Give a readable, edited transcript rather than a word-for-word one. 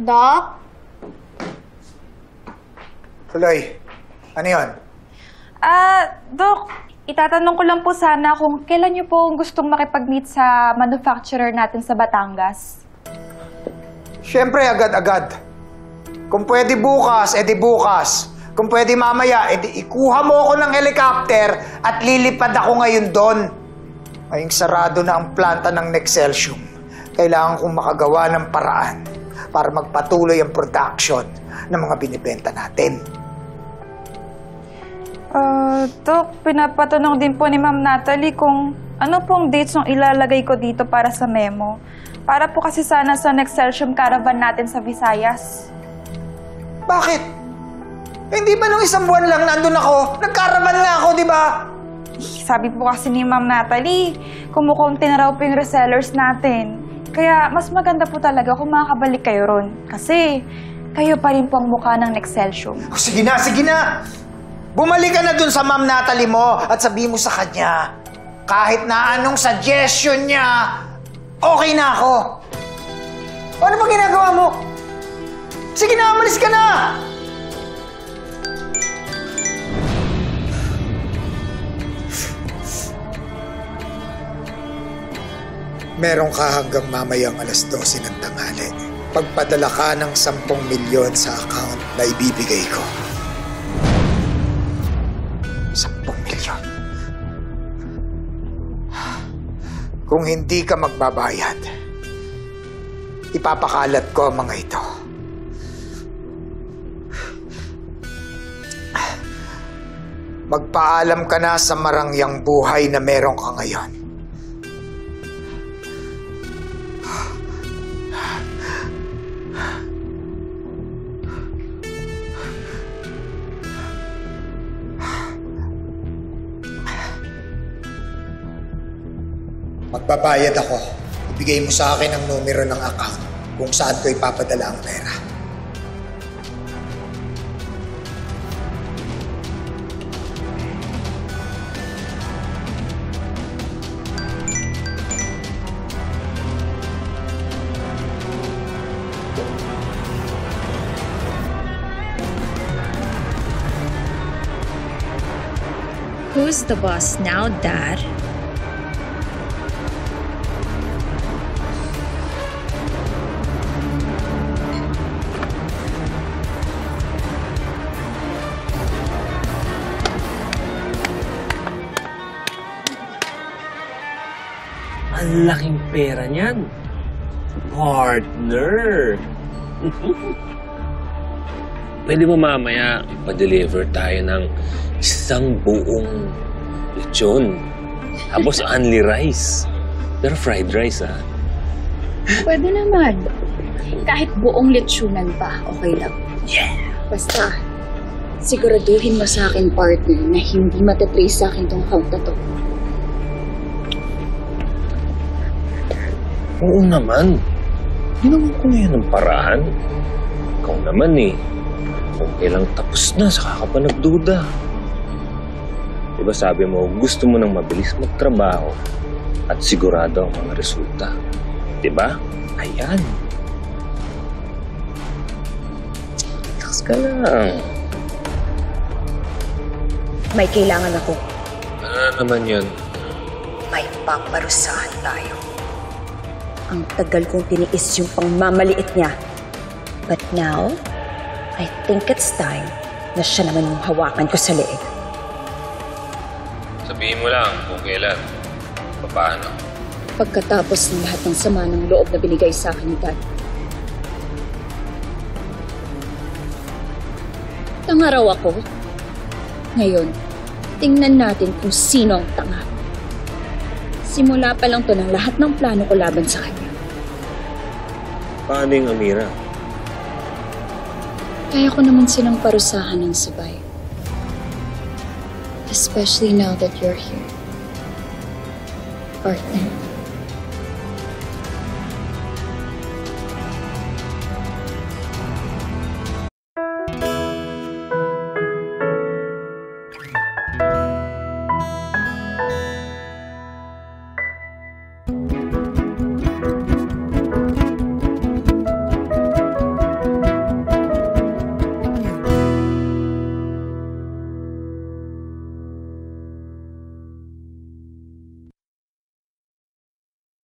Doc? Tuloy. Ano yun? Doc, itatanong ko lang po sana kung kailan niyo po gustong makipag-meet sa manufacturer natin sa Batangas. Siyempre, agad-agad. Kung pwede bukas, edi bukas. Kung pwede mamaya, edi ikuha mo ako ng helicopter at lilipad ako ngayon doon. Ngayong sarado na ang planta ng Nexcelsium. Kailangan kong makagawa ng paraan para magpatuloy ang production ng mga binibenta natin. Doc, pinapatanong din po ni Ma'am Natalie kung ano pong dates yung ilalagay ko dito para sa memo. Para po kasi sana sa Nexcelsium Caravan natin sa Visayas. Bakit? Hindi ba nung isang buwan lang nandun ako? Nagkaraban nga ako, di ba? Sabi po kasi ni Ma'am Natalie, kumukunti na raw po yung resellers natin. Kaya mas maganda po talaga kung makakabalik kayo ron. Kasi kayo pa rin po ang mukha ng Nexcelsium. Oh, sige na, sige na! Bumalik ka na dun sa Ma'am Natalie mo at sabihin mo sa kanya, kahit na anong suggestion niya, okay na ako. O, ano ba ginagawa mo? Sige na, umalis ka na! Meron ka hanggang mamayang alas 12 ng tanghali. Pagpadala ka ng 10 milyon sa account na ibibigay ko. 10 milyon. Kung hindi ka magbabayad, ipapakalat ko ang mga ito. Magpaalam ka na sa marangyang buhay na meron ka ngayon. Magbabayad ako. Ibigay mo sa akin ang numero ng account kung saan ko ipapadala ang pera. Who's the boss now, Dad? Ang laking pera niyan. Partner. Pwede mo mamaya pa-deliver tayo ng isang buong lechon. Tapos only rice. Pero fried rice, ha? Pwede naman. Kahit buong lechonan pa, okay lang. Yeah! Basta, siguraduhin mo sa akin, partner, na hindi matatrace sa akin tong account na to. Oo naman. Ginawa ko na yan ng paraan. Ikaw naman eh. Kung kailang tapos na, saka ka pa nagduda. Diba sabi mo, gusto mo nang mabilis magtrabaho at sigurado ang mga resulta. Diba? Ayan. Relax ka lang. May kailangan ako. Ano naman yun? May paparusahan tayo. Ang tagal kong tiniis yung pangmamaliit niya. But now, I think it's time na siya naman yung hawakan ko sa leeg. Sabihin mo lang kung kailan. Paano? Pagkatapos ng lahat ng sama ng loob na binigay sa akin ni Dad. Tanga raw ako. Ngayon, tingnan natin kung sino ang tanga. Simula pa lang to ng lahat ng plano ko laban sa kanya. Paano yung Amira? Kaya ko naman silang parusahan ng sabay. Especially now that you're here. Partner.